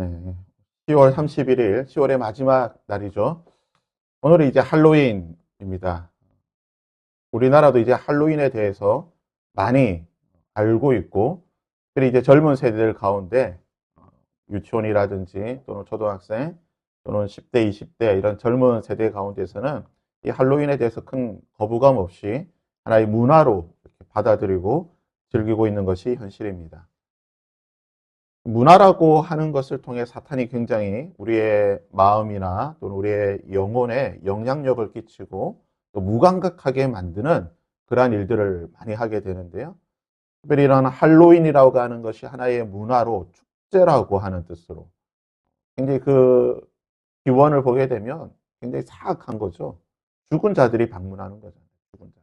네. 10월 31일, 10월의 마지막 날이죠. 오늘은 이제 할로윈입니다. 우리나라도 이제 할로윈에 대해서 많이 알고 있고, 특별히 이제 젊은 세대들 가운데 유치원이라든지 또는 초등학생 또는 10대, 20대 이런 젊은 세대 가운데서는 이 할로윈에 대해서 큰 거부감 없이 하나의 문화로 이렇게 받아들이고 즐기고 있는 것이 현실입니다. 문화라고 하는 것을 통해 사탄이 굉장히 우리의 마음이나 또는 우리의 영혼에 영향력을 끼치고 또 무감각하게 만드는 그러한 일들을 많이 하게 되는데요. 특별히 이런 할로윈이라고 하는 것이 하나의 문화로 축제라고 하는 뜻으로 굉장히 그 기원을 보게 되면 굉장히 사악한 거죠. 죽은 자들이 방문하는 거잖아요. 죽은 자.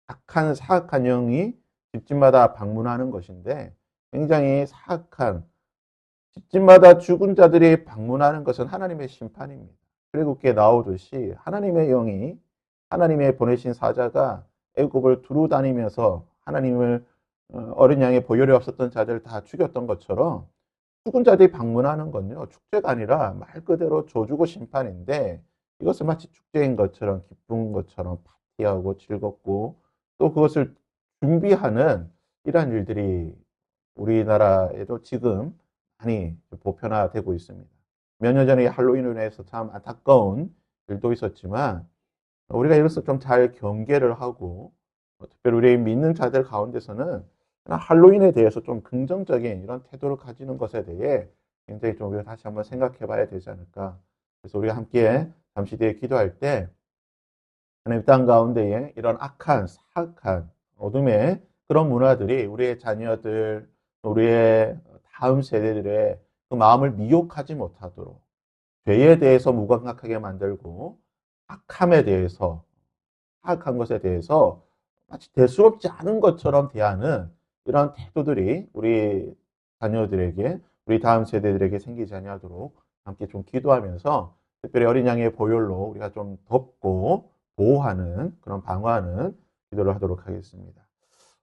악한 사악한 영이 집집마다 방문하는 것인데 굉장히 사악한 집집마다 죽은 자들이 방문하는 것은 하나님의 심판입니다. 출애굽기에 나오듯이 하나님의 영이 하나님의 보내신 사자가 애굽을 두루 다니면서 하나님을 어린 양의 보혈이 없었던 자들 다 죽였던 것처럼 죽은 자들이 방문하는 건요 축제가 아니라 말 그대로 조주고 심판인데 이것을 마치 축제인 것처럼 기쁜 것처럼 파티하고 즐겁고 또 그것을 준비하는 이러한 일들이 우리나라에도 지금 많이 보편화되고 있습니다. 몇 년 전에 할로윈으로 인해서 참 안타까운 일도 있었지만 우리가 이것을 좀 잘 경계를 하고 특별히 우리 믿는 자들 가운데서는 할로윈에 대해서 좀 긍정적인 이런 태도를 가지는 것에 대해 굉장히 좀 우리가 다시 한번 생각해 봐야 되지 않을까. 그래서 우리가 함께 잠시 뒤에 기도할 때 하나님 땅 가운데에 이런 악한, 사악한, 어둠의 그런 문화들이 우리의 자녀들, 우리의 다음 세대들의 그 마음을 미혹하지 못하도록 죄에 대해서 무감각하게 만들고 악함에 대해서, 사악한 것에 대해서 마치 대수롭지 않은 것처럼 대하는 이런 태도들이 우리 자녀들에게, 우리 다음 세대들에게 생기지 아니하도록 함께 좀 기도하면서 특별히 어린 양의 보혈로 우리가 좀 덮고 보호하는 그런 방어하는 기도를 하도록 하겠습니다.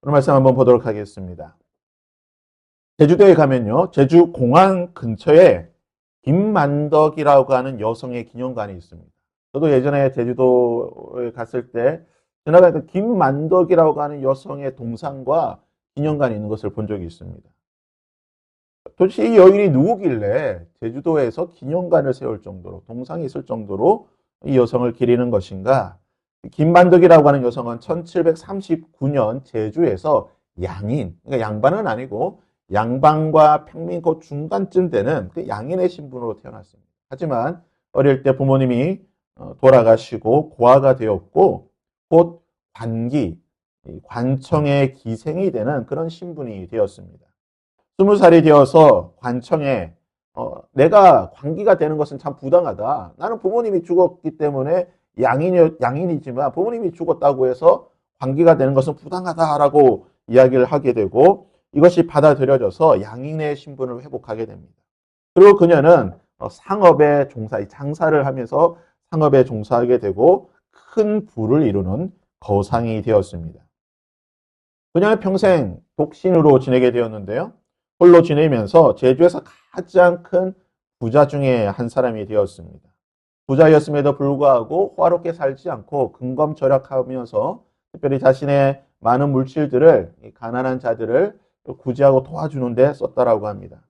오늘 말씀 한번 보도록 하겠습니다. 제주도에 가면요, 제주 공항 근처에 김만덕이라고 하는 여성의 기념관이 있습니다. 저도 예전에 제주도에 갔을 때 지나가니까 김만덕이라고 하는 여성의 동상과 기념관이 있는 것을 본 적이 있습니다. 도대체 이 여인이 누구길래 제주도에서 기념관을 세울 정도로 동상이 있을 정도로 이 여성을 기리는 것인가? 김만덕이라고 하는 여성은 1739년 제주에서 양인, 그러니까 양반은 아니고 양반과 평민 그 중간쯤 되는 그 양인의 신분으로 태어났습니다. 하지만 어릴 때 부모님이 돌아가시고 고아가 되었고 곧 관기, 관청의 기생이 되는 그런 신분이 되었습니다. 20살이 되어서 관청에 내가 관기가 되는 것은 참 부당하다. 나는 부모님이 죽었기 때문에 양인이지만 부모님이 죽었다고 해서 관기가 되는 것은 부당하다라고 이야기를 하게 되고 이것이 받아들여져서 양인의 신분을 회복하게 됩니다. 그리고 그녀는 상업에 장사를 하면서 상업에 종사하게 되고 큰 부를 이루는 거상이 되었습니다. 그녀는 평생 독신으로 지내게 되었는데요. 홀로 지내면서 제주에서 가장 큰 부자 중에 한 사람이 되었습니다. 부자였음에도 불구하고 호화롭게 살지 않고 근검절약하면서 특별히 자신의 많은 물질들을 가난한 자들을 구제하고 도와주는 데 썼다라고 합니다.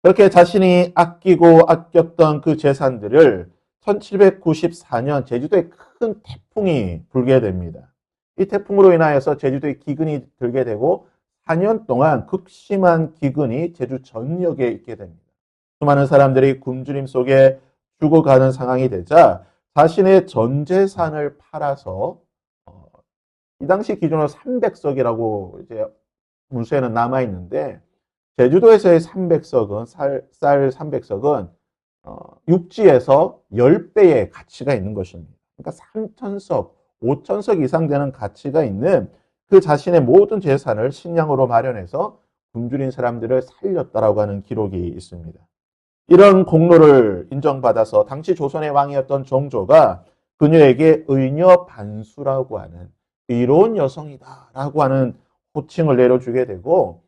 그렇게 자신이 아끼고 아꼈던 그 재산들을 1794년 제주도에 큰 태풍이 불게 됩니다. 이 태풍으로 인하여서 제주도에 기근이 들게 되고 4년 동안 극심한 기근이 제주 전역에 있게 됩니다. 수많은 사람들이 굶주림 속에 죽어가는 상황이 되자 자신의 전 재산을 팔아서 이 당시 기준으로 300석이라고 이제 문서에는 남아 있는데 제주도에서의 300석은 쌀 300석은 육지에서 10배의 가치가 있는 것입니다. 그러니까 3천석, 5천석 이상 되는 가치가 있는 그 자신의 모든 재산을 식량으로 마련해서 굶주린 사람들을 살렸다라고 하는 기록이 있습니다. 이런 공로를 인정받아서 당시 조선의 왕이었던 정조가 그녀에게 의녀 반수라고 하는 의로운 여성이다라고 하는 호칭을 내려주게 되고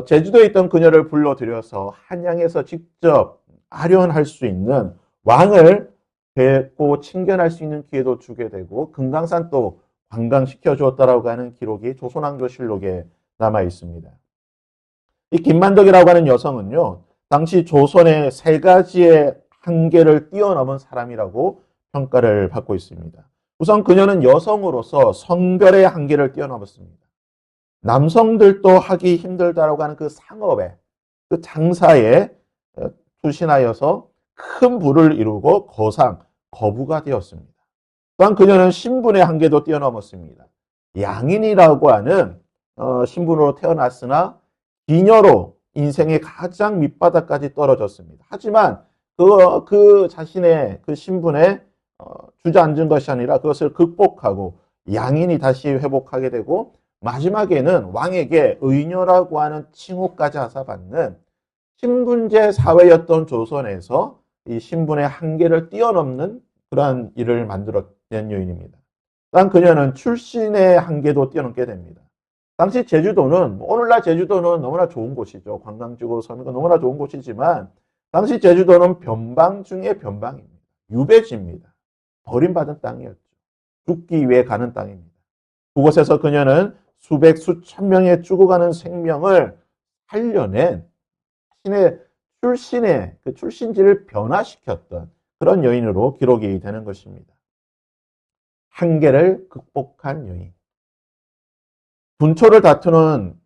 제주도에 있던 그녀를 불러들여서 한양에서 직접 아련할 수 있는 왕을 뵙고 친견할 수 있는 기회도 주게 되고 금강산 또 관광시켜 주었다라고 하는 기록이 조선왕조실록에 남아 있습니다. 이 김만덕이라고 하는 여성은요, 당시 조선의 세 가지의 한계를 뛰어넘은 사람이라고 평가를 받고 있습니다. 우선 그녀는 여성으로서 성별의 한계를 뛰어넘었습니다. 남성들도 하기 힘들다라고 하는 그 상업에, 그 장사에 투신하여서 큰 부를 이루고 거상, 거부가 되었습니다. 또한 그녀는 신분의 한계도 뛰어넘었습니다. 양인이라고 하는 신분으로 태어났으나 기녀로 인생의 가장 밑바닥까지 떨어졌습니다. 하지만 그 자신의 그 신분에 주저앉은 것이 아니라 그것을 극복하고 양인이 다시 회복하게 되고 마지막에는 왕에게 의녀라고 하는 칭호까지 하사받는 신분제 사회였던 조선에서 이 신분의 한계를 뛰어넘는 그러한 일을 만들어낸 요인입니다. 또한 그녀는 출신의 한계도 뛰어넘게 됩니다. 당시 제주도는 오늘날 제주도는 너무나 좋은 곳이죠. 관광지고 섬이고 너무나 좋은 곳이지만 당시 제주도는 변방 중의 변방입니다. 유배지입니다. 버림받은 땅이었죠. 죽기 위해 가는 땅입니다. 그곳에서 그녀는 수백 수천 명의 죽어가는 생명을 살려낸 자신의 출신의 그 출신지를 변화시켰던 그런 여인으로 기록이 되는 것입니다. 한계를 극복한 여인. 분초를 다투는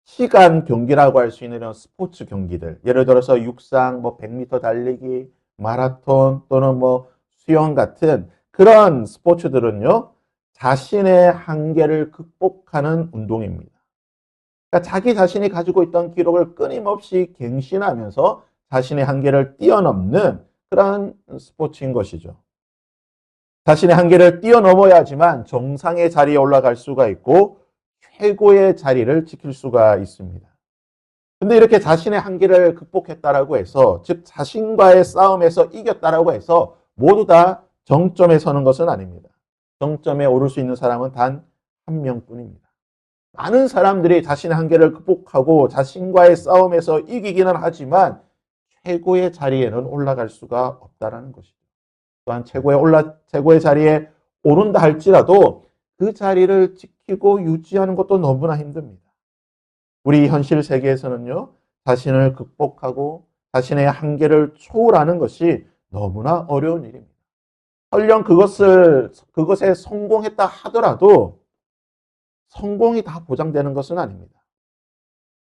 시간 경기라고 할 수 있는 이런 스포츠 경기들. 예를 들어서 육상, 100m 달리기, 마라톤 또는 수영 같은 그런 스포츠들은요, 자신의 한계를 극복하는 운동입니다. 그러니까 자기 자신이 가지고 있던 기록을 끊임없이 갱신하면서 자신의 한계를 뛰어넘는 그런 스포츠인 것이죠. 자신의 한계를 뛰어넘어야지만 정상의 자리에 올라갈 수가 있고 최고의 자리를 지킬 수가 있습니다. 근데 이렇게 자신의 한계를 극복했다라고 해서, 즉 자신과의 싸움에서 이겼다라고 해서 모두 다 정점에 서는 것은 아닙니다. 정점에 오를 수 있는 사람은 단 한 명뿐입니다. 많은 사람들이 자신의 한계를 극복하고 자신과의 싸움에서 이기기는 하지만 최고의 자리에는 올라갈 수가 없다라는 것이죠. 또한 최고의 자리에 오른다 할지라도 그 자리를 지키고 유지하는 것도 너무나 힘듭니다. 우리 현실 세계에서는요, 자신을 극복하고 자신의 한계를 초월하는 것이 너무나 어려운 일입니다. 설령 그것에 성공했다 하더라도 성공이 다 보장되는 것은 아닙니다.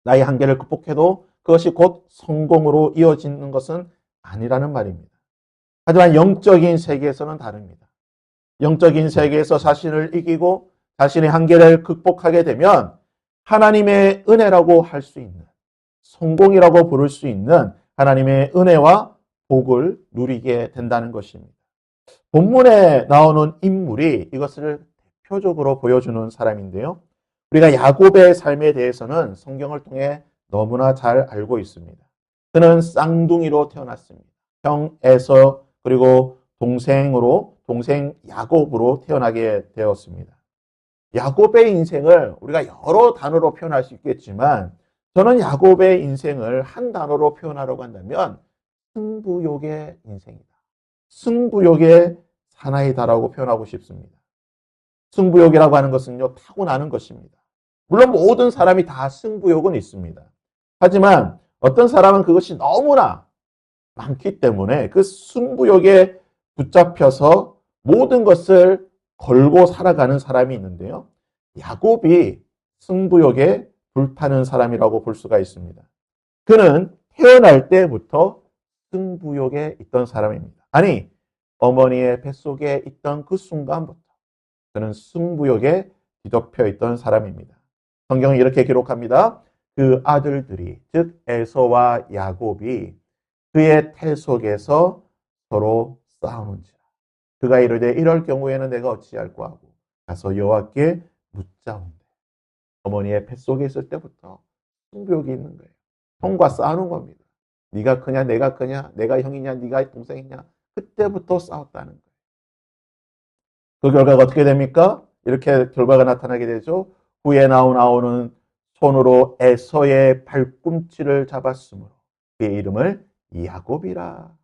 나의 한계를 극복해도 그것이 곧 성공으로 이어지는 것은 아니라는 말입니다. 하지만 영적인 세계에서는 다릅니다. 영적인 세계에서 자신을 이기고 자신의 한계를 극복하게 되면 하나님의 은혜라고 할 수 있는, 성공이라고 부를 수 있는 하나님의 은혜와 복을 누리게 된다는 것입니다. 본문에 나오는 인물이 이것을 대표적으로 보여주는 사람인데요. 우리가 야곱의 삶에 대해서는 성경을 통해 너무나 잘 알고 있습니다. 그는 쌍둥이로 태어났습니다. 형 에서 그리고 동생 야곱으로 태어나게 되었습니다. 야곱의 인생을 우리가 여러 단어로 표현할 수 있겠지만 저는 야곱의 인생을 한 단어로 표현하려고 한다면 승부욕의 인생이다. 승부욕의 사나이다라고 표현하고 싶습니다. 승부욕이라고 하는 것은요, 타고나는 것입니다. 물론 모든 사람이 다 승부욕은 있습니다. 하지만 어떤 사람은 그것이 너무나 많기 때문에 그 승부욕에 붙잡혀서 모든 것을 걸고 살아가는 사람이 있는데요. 야곱이 승부욕에 불타는 사람이라고 볼 수가 있습니다. 그는 태어날 때부터 승부욕에 있던 사람입니다. 아니, 어머니의 뱃속에 있던 그 순간부터 그는 승부욕에 뒤덮여 있던 사람입니다. 성경은 이렇게 기록합니다. 그 아들들이, 즉 에서와 야곱이 그의 태 속에서 서로 싸우는지라. 그가 이르되 이럴 경우에는 내가 어찌할꼬 하고 가서 여호와께 묻자온대. 어머니의 뱃속에 있을 때부터 승부욕이 있는 거예요. 형과 싸우는 겁니다. 네가 크냐 내가 크냐 내가 형이냐 네가 동생이냐 그때부터 싸웠다는 거예요. 그 결과가 어떻게 됩니까? 이렇게 결과가 나타나게 되죠. 후에 나오는 손으로 에서의 발꿈치를 잡았으므로 그의 이름을 야곱이라.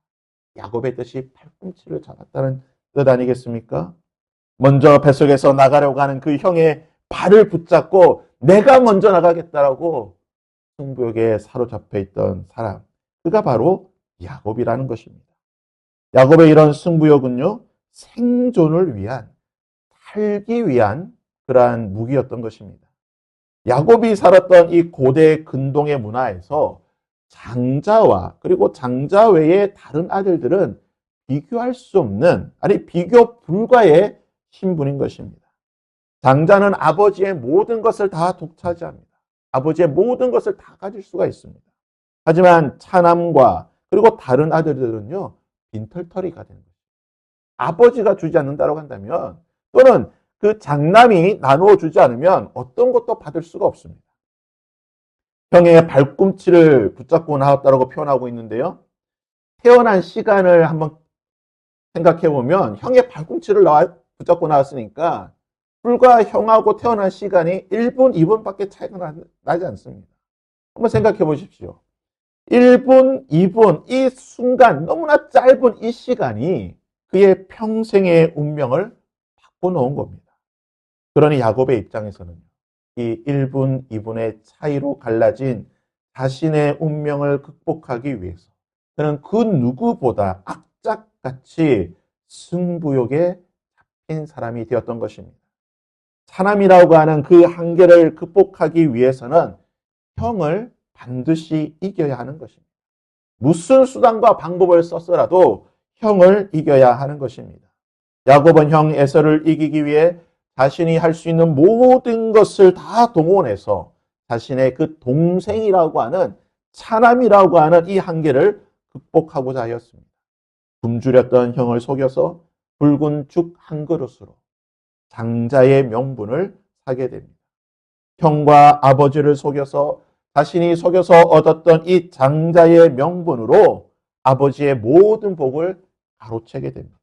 야곱의 뜻이 팔꿈치를 잡았다는 뜻 아니겠습니까? 먼저 뱃속에서 나가려고 하는 그 형의 발을 붙잡고 내가 먼저 나가겠다라고 승부욕에 사로잡혀 있던 사람, 그가 바로 야곱이라는 것입니다. 야곱의 이런 승부욕은요, 생존을 위한, 살기 위한 그러한 무기였던 것입니다. 야곱이 살았던 이 고대 근동의 문화에서 장자와 그리고 장자 외의 다른 아들들은 비교할 수 없는, 아니 비교 불가의 신분인 것입니다. 장자는 아버지의 모든 것을 다 독차지합니다. 아버지의 모든 것을 다 가질 수가 있습니다. 하지만 차남과 그리고 다른 아들들은요, 빈털터리가 되는 거죠. 아버지가 주지 않는다고 한다면, 또는 그 장남이 나누어 주지 않으면 어떤 것도 받을 수가 없습니다. 형의 발꿈치를 붙잡고 나왔다고 표현하고 있는데요. 태어난 시간을 한번 생각해 보면 형의 발꿈치를 붙잡고 나왔으니까 불과 형하고 태어난 시간이 1분, 2분밖에 차이가 나지 않습니다. 한번 생각해 보십시오. 1분, 2분, 이 순간, 너무나 짧은 이 시간이 그의 평생의 운명을 바꿔놓은 겁니다. 그러니 야곱의 입장에서는 이 1분, 2분의 차이로 갈라진 자신의 운명을 극복하기 위해서 그는 그 누구보다 악착같이 승부욕에 잡힌 사람이 되었던 것입니다. 사람이라고 하는 그 한계를 극복하기 위해서는 형을 반드시 이겨야 하는 것입니다. 무슨 수단과 방법을 썼더라도 형을 이겨야 하는 것입니다. 야곱은 형 에서를 이기기 위해 자신이 할 수 있는 모든 것을 다 동원해서 자신의 그 동생이라고 하는 차남이라고 하는 이 한계를 극복하고자 하였습니다. 굶주렸던 형을 속여서 붉은 죽 한 그릇으로 장자의 명분을 사게 됩니다. 형과 아버지를 속여서 자신이 속여서 얻었던 이 장자의 명분으로 아버지의 모든 복을 가로채게 됩니다.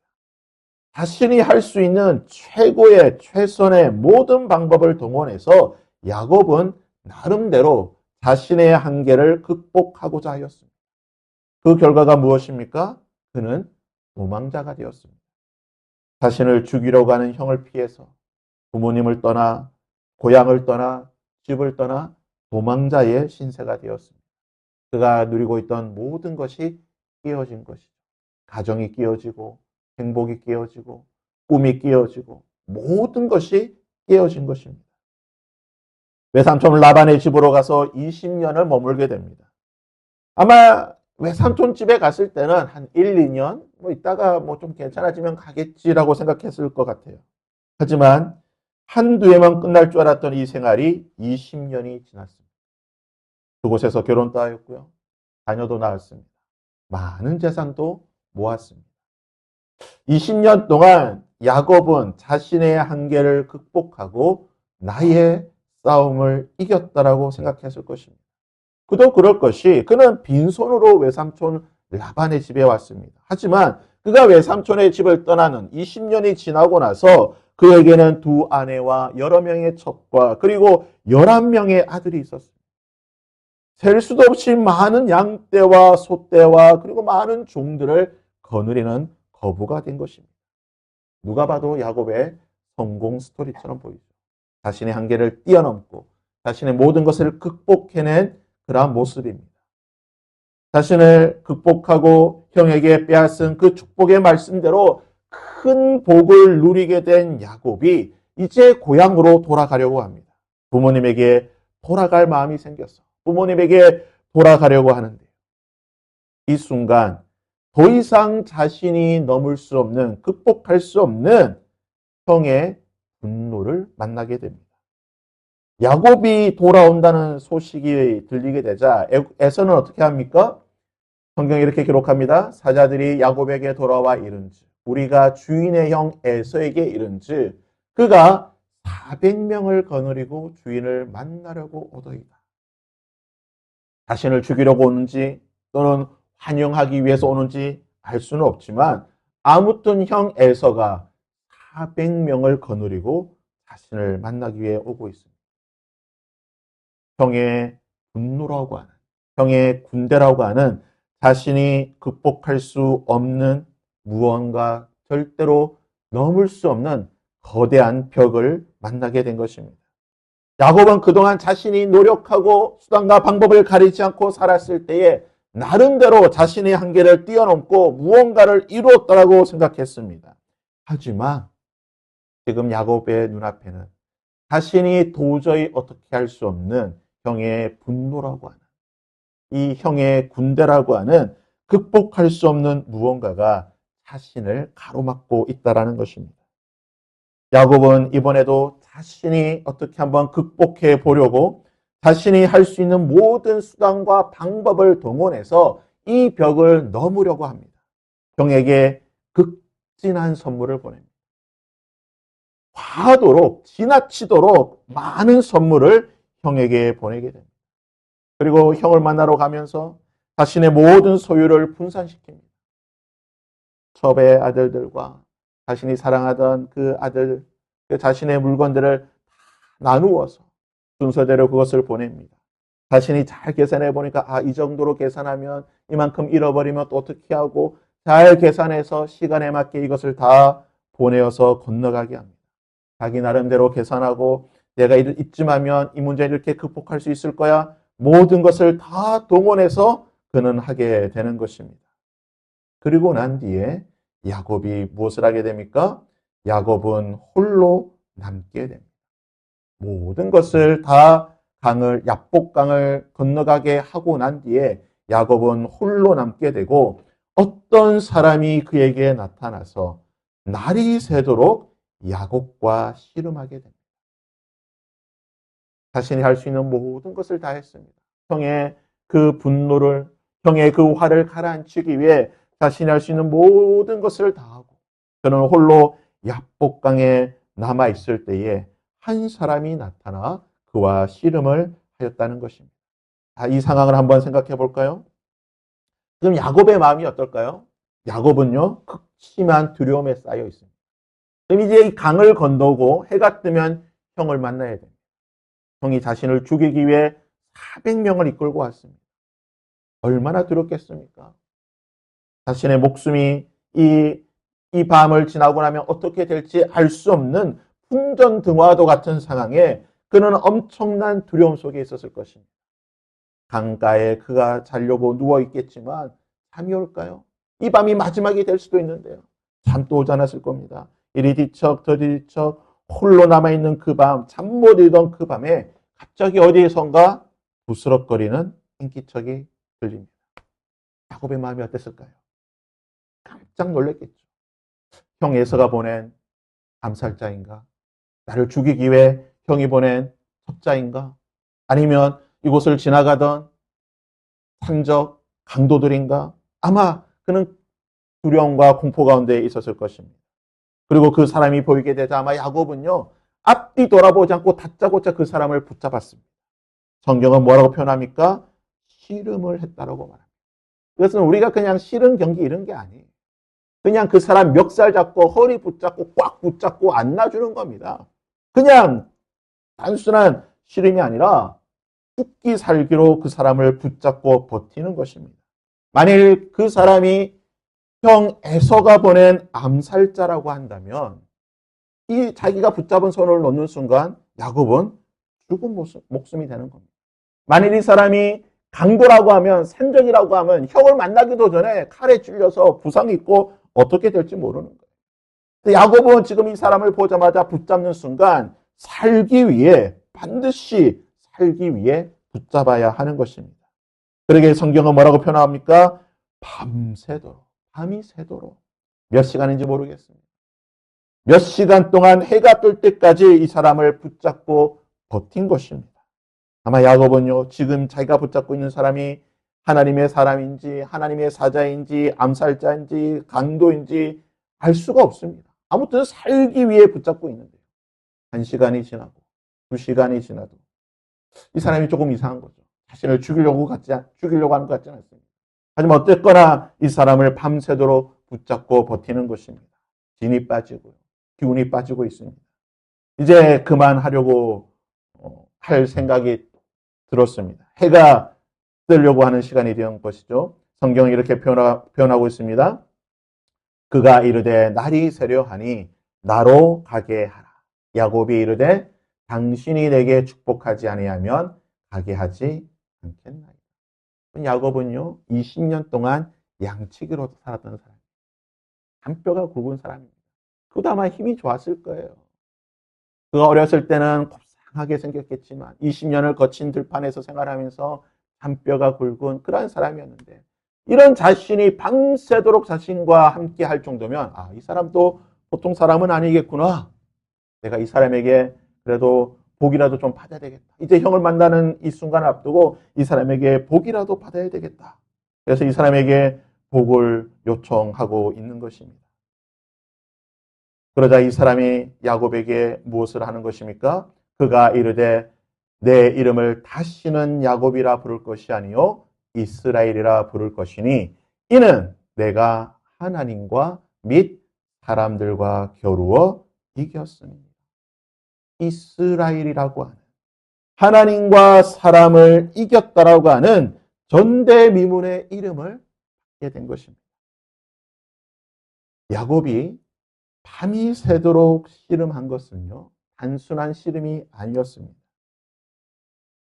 자신이 할 수 있는 최고의 최선의 모든 방법을 동원해서 야곱은 나름대로 자신의 한계를 극복하고자 하였습니다. 그 결과가 무엇입니까? 그는 도망자가 되었습니다. 자신을 죽이려고 하는 형을 피해서 부모님을 떠나 고향을 떠나 집을 떠나 도망자의 신세가 되었습니다. 그가 누리고 있던 모든 것이 깨어진 것이죠. 가정이 깨어지고 행복이 깨어지고 꿈이 깨어지고 모든 것이 깨어진 것입니다. 외삼촌 라반의 집으로 가서 20년을 머물게 됩니다. 아마 외삼촌 집에 갔을 때는 한 1, 2년 있다가 좀 괜찮아지면 가겠지라고 생각했을 것 같아요. 하지만 한두 해만 끝날 줄 알았던 이 생활이 20년이 지났습니다. 그곳에서 결혼도 하였고요. 자녀도 낳았습니다. 많은 재산도 모았습니다. 20년 동안 야곱은 자신의 한계를 극복하고 나의 싸움을 이겼다라고 생각했을 것입니다. 그도 그럴 것이 그는 빈손으로 외삼촌 라반의 집에 왔습니다. 하지만 그가 외삼촌의 집을 떠나는 20년이 지나고 나서 그에게는 두 아내와 여러 명의 첩과 그리고 11명의 아들이 있었습니다. 셀 수도 없이 많은 양떼와 소떼와 그리고 많은 종들을 거느리는 거부가 된 것입니다. 누가 봐도 야곱의 성공 스토리처럼 보이죠. 자신의 한계를 뛰어넘고 자신의 모든 것을 극복해낸 그러한 모습입니다. 자신을 극복하고 형에게 빼앗은 그 축복의 말씀대로 큰 복을 누리게 된 야곱이 이제 고향으로 돌아가려고 합니다. 부모님에게 돌아갈 마음이 생겨서 부모님에게 돌아가려고 하는데 이 순간 더 이상 자신이 넘을 수 없는, 극복할 수 없는 형의 분노를 만나게 됩니다. 야곱이 돌아온다는 소식이 들리게 되자 에서는 어떻게 합니까? 성경에 이렇게 기록합니다. 사자들이 야곱에게 돌아와 이른즉 우리가 주인의 형 에서에게 이른즉 그가 400명을 거느리고 주인을 만나려고 오더이다. 자신을 죽이려고 오는지 또는 환영하기 위해서 오는지 알 수는 없지만 아무튼 형 에서가 400명을 거느리고 자신을 만나기 위해 오고 있습니다. 형의 분노라고 하는, 형의 군대라고 하는 자신이 극복할 수 없는 무언가 절대로 넘을 수 없는 거대한 벽을 만나게 된 것입니다. 야곱은 그동안 자신이 노력하고 수단과 방법을 가리지 않고 살았을 때에 나름대로 자신의 한계를 뛰어넘고 무언가를 이루었다고 생각했습니다. 하지만 지금 야곱의 눈앞에는 자신이 도저히 어떻게 할 수 없는 형의 분노라고 하는, 이 형의 군대라고 하는 극복할 수 없는 무언가가 자신을 가로막고 있다는 것입니다. 야곱은 이번에도 자신이 어떻게 한번 극복해 보려고 자신이 할 수 있는 모든 수단과 방법을 동원해서 이 벽을 넘으려고 합니다. 형에게 극진한 선물을 보냅니다. 과도록 지나치도록 많은 선물을 형에게 보내게 됩니다. 그리고 형을 만나러 가면서 자신의 모든 소유를 분산시킵니다. 첩의 아들들과 자신이 사랑하던 그 아들, 그 자신의 물건들을 나누어서 순서대로 그것을 보냅니다. 자신이 잘 계산해 보니까 이 정도로 계산하면 이만큼 잃어버리면 또 어떻게 하고 잘 계산해서 시간에 맞게 이것을 다 보내어서 건너가게 합니다. 자기 나름대로 계산하고 내가 이쯤 하면 이 문제를 이렇게 극복할 수 있을 거야. 모든 것을 다 동원해서 그는 하게 되는 것입니다. 그리고 난 뒤에 야곱이 무엇을 하게 됩니까? 야곱은 홀로 남게 됩니다. 모든 것을 다 야복강을 건너가게 하고 난 뒤에 야곱은 홀로 남게 되고 어떤 사람이 그에게 나타나서 날이 새도록 야곱과 씨름하게 됩니다. 자신이 할 수 있는 모든 것을 다 했습니다. 형의 그 분노를, 형의 그 화를 가라앉히기 위해 자신이 할 수 있는 모든 것을 다 하고 저는 홀로 야복강에 남아있을 때에 한 사람이 나타나 그와 씨름을 하였다는 것입니다. 이 상황을 한번 생각해 볼까요? 지금 야곱의 마음이 어떨까요? 야곱은요, 극심한 두려움에 쌓여 있습니다. 그럼 이제 이 강을 건너고 해가 뜨면 형을 만나야 됩니다. 형이 자신을 죽이기 위해 400명을 이끌고 왔습니다. 얼마나 두렵겠습니까? 자신의 목숨이 이 밤을 지나고 나면 어떻게 될지 알 수 없는 풍전등화도 같은 상황에 그는 엄청난 두려움 속에 있었을 것입니다. 강가에 그가 자려고 누워있겠지만 잠이 올까요? 이 밤이 마지막이 될 수도 있는데요. 잠도 오지 않았을 겁니다. 이리 뒤척 저리 뒤척 홀로 남아있는 그 밤, 잠 못 이루던 그 밤에 갑자기 어디에선가 부스럭거리는 인기척이 들립니다. 야곱의 마음이 어땠을까요? 깜짝 놀랐겠죠. 형 에서가 보낸 암살자인가? 나를 죽이기 위해 형이 보낸 첩자인가? 아니면 이곳을 지나가던 상적 강도들인가? 아마 그는 두려움과 공포 가운데 있었을 것입니다. 그리고 그 사람이 보이게 되자 아마 야곱은요, 앞뒤 돌아보지 않고 다짜고짜 그 사람을 붙잡았습니다. 성경은 뭐라고 표현합니까? 씨름을 했다라고 말합니다. 그것은 우리가 그냥 씨름 경기 이런 게 아니에요. 그냥 그 사람 멱살 잡고 허리 붙잡고 꽉 붙잡고 안 놔주는 겁니다. 그냥 단순한 씨름이 아니라 죽기 살기로 그 사람을 붙잡고 버티는 것입니다. 만일 그 사람이 형 에서가 보낸 암살자라고 한다면 이 자기가 붙잡은 손을 놓는 순간 야곱은 죽은 목숨이 되는 겁니다. 만일 이 사람이 강도라고 하면 산적이라고 하면 형을 만나기도 전에 칼에 찔려서 부상이 있고 어떻게 될지 모르는 거예요. 야곱은 지금 이 사람을 보자마자 붙잡는 순간 살기 위해 반드시 살기 위해 붙잡아야 하는 것입니다. 그러게 성경은 뭐라고 표현합니까? 밤새도록, 밤이 새도록 몇 시간인지 모르겠습니다. 몇 시간 동안 해가 뜰 때까지 이 사람을 붙잡고 버틴 것입니다. 아마 야곱은요, 지금 자기가 붙잡고 있는 사람이 하나님의 사람인지 하나님의 사자인지 암살자인지 강도인지 알 수가 없습니다. 아무튼 살기 위해 붙잡고 있는데요. 1시간이 지나고 2시간이 지나도 이 사람이 조금 이상한 거죠. 자신을 죽이려고 하는 것 같지는 않습니다. 하지만 어쨌거나 이 사람을 밤새도록 붙잡고 버티는 것입니다. 진이 빠지고 기운이 빠지고 있습니다. 이제 그만하려고 할 생각이 들었습니다. 해가 뜨려고 하는 시간이 된 것이죠. 성경이 이렇게 표현하고 있습니다. 그가 이르되 날이 새려 하니 나로 가게 하라. 야곱이 이르되 당신이 내게 축복하지 아니하면 가게 하지 않겠나이다. 야곱은요 20년 동안 양치기로 살았던 사람, 잔뼈가 굵은 사람입니다. 그도 아마 힘이 좋았을 거예요. 그가 어렸을 때는 곱상하게 생겼겠지만 20년을 거친 들판에서 생활하면서 잔뼈가 굵은 그러한 사람이었는데, 이런 자신이 밤새도록 자신과 함께 할 정도면 이 사람도 보통 사람은 아니겠구나. 내가 이 사람에게 그래도 복이라도 좀 받아야 되겠다. 이제 형을 만나는 이 순간을 앞두고 이 사람에게 복이라도 받아야 되겠다. 그래서 이 사람에게 복을 요청하고 있는 것입니다. 그러자 이 사람이 야곱에게 무엇을 하는 것입니까? 그가 이르되 내 이름을 다시는 야곱이라 부를 것이 아니요 이스라엘이라 부를 것이니 이는 내가 하나님과 및 사람들과 겨루어 이겼습니다. 이스라엘이라고 하는, 하나님과 사람을 이겼다라고 하는 전대미문의 이름을 받게 된 것입니다. 야곱이 밤이 새도록 씨름한 것은요 단순한 씨름이 아니었습니다.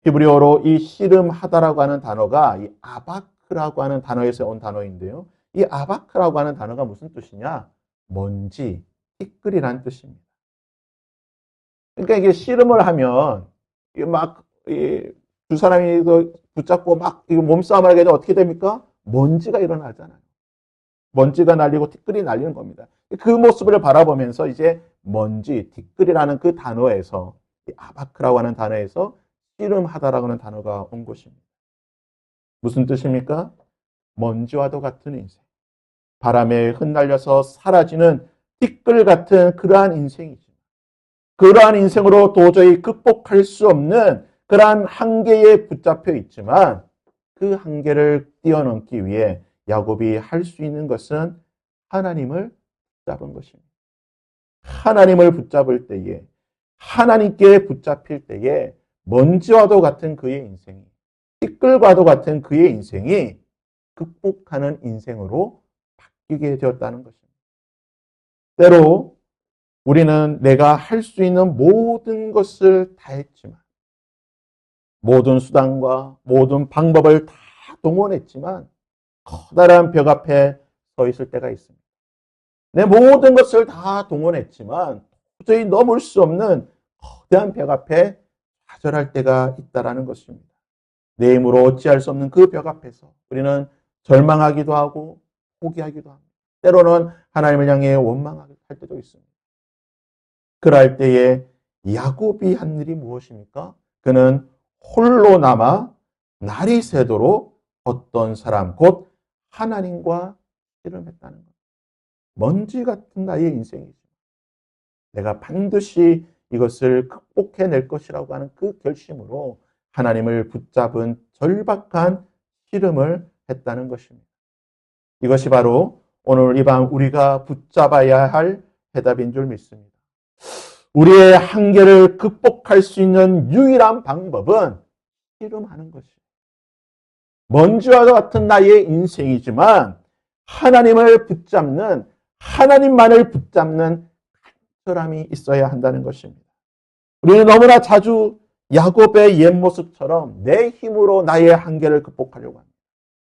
히브리어로 이 씨름하다라고 하는 단어가 이 아바크라고 하는 단어에서 온 단어인데요. 이 아바크라고 하는 단어가 무슨 뜻이냐? 먼지, 티끌이라는 뜻입니다. 그러니까 이게 씨름을 하면 막 두 사람이 붙잡고 막 몸싸움을 하게 되면 어떻게 됩니까? 먼지가 일어나잖아요. 먼지가 날리고 티끌이 날리는 겁니다. 그 모습을 바라보면서 이제 먼지, 티끌이라는 그 단어에서 아바크라고 하는 단어에서 씨름하다라고 하는 단어가 온 것입니다. 무슨 뜻입니까? 먼지와도 같은 인생. 바람에 흩날려서 사라지는 티끌 같은 그러한 인생이죠. 그러한 인생으로 도저히 극복할 수 없는 그러한 한계에 붙잡혀 있지만 그 한계를 뛰어넘기 위해 야곱이 할 수 있는 것은 하나님을 붙잡은 것입니다. 하나님을 붙잡을 때에, 하나님께 붙잡힐 때에 먼지와도 같은 그의 인생이, 티끌과도 같은 그의 인생이 극복하는 인생으로 바뀌게 되었다는 것입니다. 때로 우리는 내가 할 수 있는 모든 것을 다 했지만, 모든 수단과 모든 방법을 다 동원했지만 커다란 벽 앞에 서 있을 때가 있습니다. 내 모든 것을 다 동원했지만 도저히 넘을 수 없는 거대한 벽 앞에 좌절할 때가 있다는 것입니다. 내 힘으로 어찌할 수 없는 그 벽 앞에서 우리는 절망하기도 하고 포기하기도 합니다. 때로는 하나님을 향해 원망할 때도 있습니다. 그럴 때에 야곱이 한 일이 무엇입니까? 그는 홀로 남아 날이 새도록 어떤 사람 곧 하나님과 씨름했다는 것. 먼지 같은 나의 인생이죠. 내가 반드시 이것을 극복해낼 것이라고 하는 그 결심으로 하나님을 붙잡은 절박한 씨름을 했다는 것입니다. 이것이 바로 오늘 이 밤 우리가 붙잡아야 할 해답인 줄 믿습니다. 우리의 한계를 극복할 수 있는 유일한 방법은 씨름하는 것이에요. 먼지와 같은 나의 인생이지만 하나님을 붙잡는, 하나님만을 붙잡는 간절함이 있어야 한다는 것입니다. 우리는 너무나 자주 야곱의 옛 모습처럼 내 힘으로 나의 한계를 극복하려고 합니다.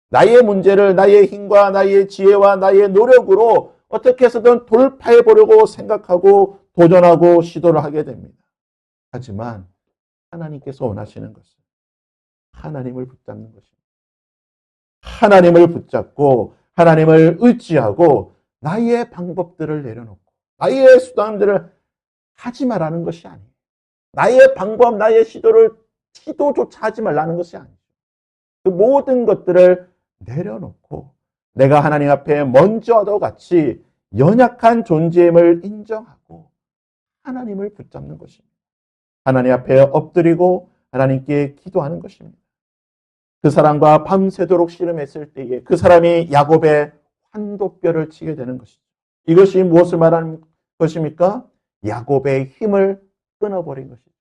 나의 문제를 나의 힘과 나의 지혜와 나의 노력으로 어떻게 해서든 돌파해 보려고 생각하고 도전하고 시도를 하게 됩니다. 하지만 하나님께서 원하시는 것은 하나님을 붙잡는 것입니다. 하나님을 붙잡고 하나님을 의지하고 나의 방법들을 내려놓고 나의 수단들을 하지 말라는 것이 아니에요. 나의 방법, 나의 시도조차 하지 말라는 것이 아니에요. 그 모든 것들을 내려놓고 내가 하나님 앞에 먼지와도 같이 연약한 존재임을 인정하고 하나님을 붙잡는 것입니다. 하나님 앞에 엎드리고 하나님께 기도하는 것입니다. 그 사람과 밤새도록 씨름했을 때에 그 사람이 야곱의 환도뼈를 치게 되는 것이죠. 이것이 무엇을 말하는 것입니까? 야곱의 힘을 끊어버린 것이죠.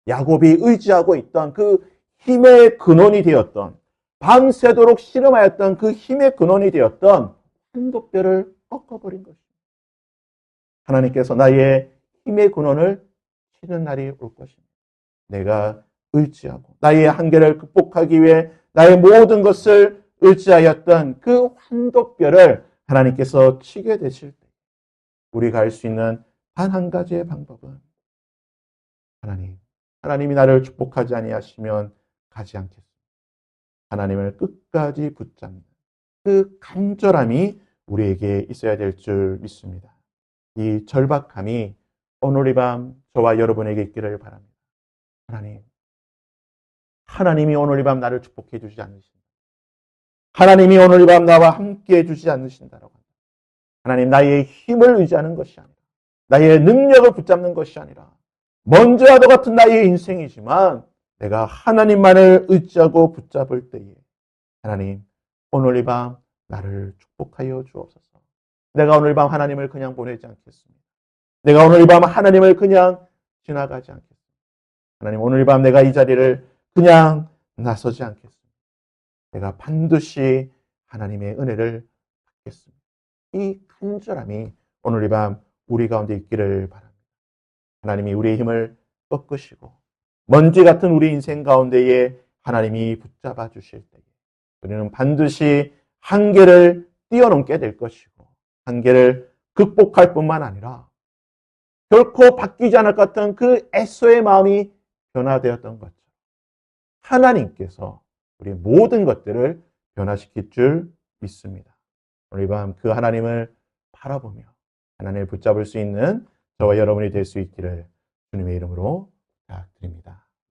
야곱이 의지하고 있던 그 힘의 근원이 되었던, 밤새도록 씨름하였던 그 힘의 근원이 되었던 한도뼈를 꺾어버린 것입니다. 하나님께서 나의 힘의 근원을 치는 날이 올 것입니다. 내가 의지하고 나의 한계를 극복하기 위해 나의 모든 것을 의지하였던 그 환도뼈를 하나님께서 치게 되실 때 우리가 할 수 있는 단 한 가지의 방법은 하나님이 나를 축복하지 아니하시면 가지 않겠습니다. 하나님을 끝까지 붙잡는 그 간절함이 우리에게 있어야 될 줄 믿습니다. 이 절박함이 오늘 이 밤 저와 여러분에게 있기를 바랍니다. 하나님이 오늘 이 밤 나를 축복해 주지 않으신다. 하나님이 오늘 이 밤 나와 함께 해 주지 않으신다라고 합니다. 하나님, 나의 힘을 의지하는 것이 아니라, 나의 능력을 붙잡는 것이 아니라, 먼저와도 같은 나의 인생이지만 내가 하나님만을 의지하고 붙잡을 때에 하나님, 오늘 이 밤 나를 축복하여 주옵소서. 내가 오늘 이 밤 하나님을 그냥 보내지 않겠습니다. 내가 오늘 이 밤 하나님을 그냥 지나가지 않겠습니다. 하나님, 오늘 이 밤 내가 이 자리를 그냥 나서지 않겠습니다. 내가 반드시 하나님의 은혜를 받겠습니다. 이 간절함이 오늘 이 밤 우리 가운데 있기를 바랍니다. 하나님이 우리의 힘을 꺾으시고 먼지 같은 우리 인생 가운데에 하나님이 붙잡아 주실 때에 우리는 반드시 한계를 뛰어넘게 될 것이고 한계를 극복할 뿐만 아니라 결코 바뀌지 않을 것 같은 그 에서의 마음이 변화되었던 것처럼 하나님께서 우리 모든 것들을 변화시킬 줄 믿습니다. 오늘 밤 그 하나님을 바라보며 하나님을 붙잡을 수 있는 저와 여러분이 될 수 있기를 주님의 이름으로 부탁드립니다.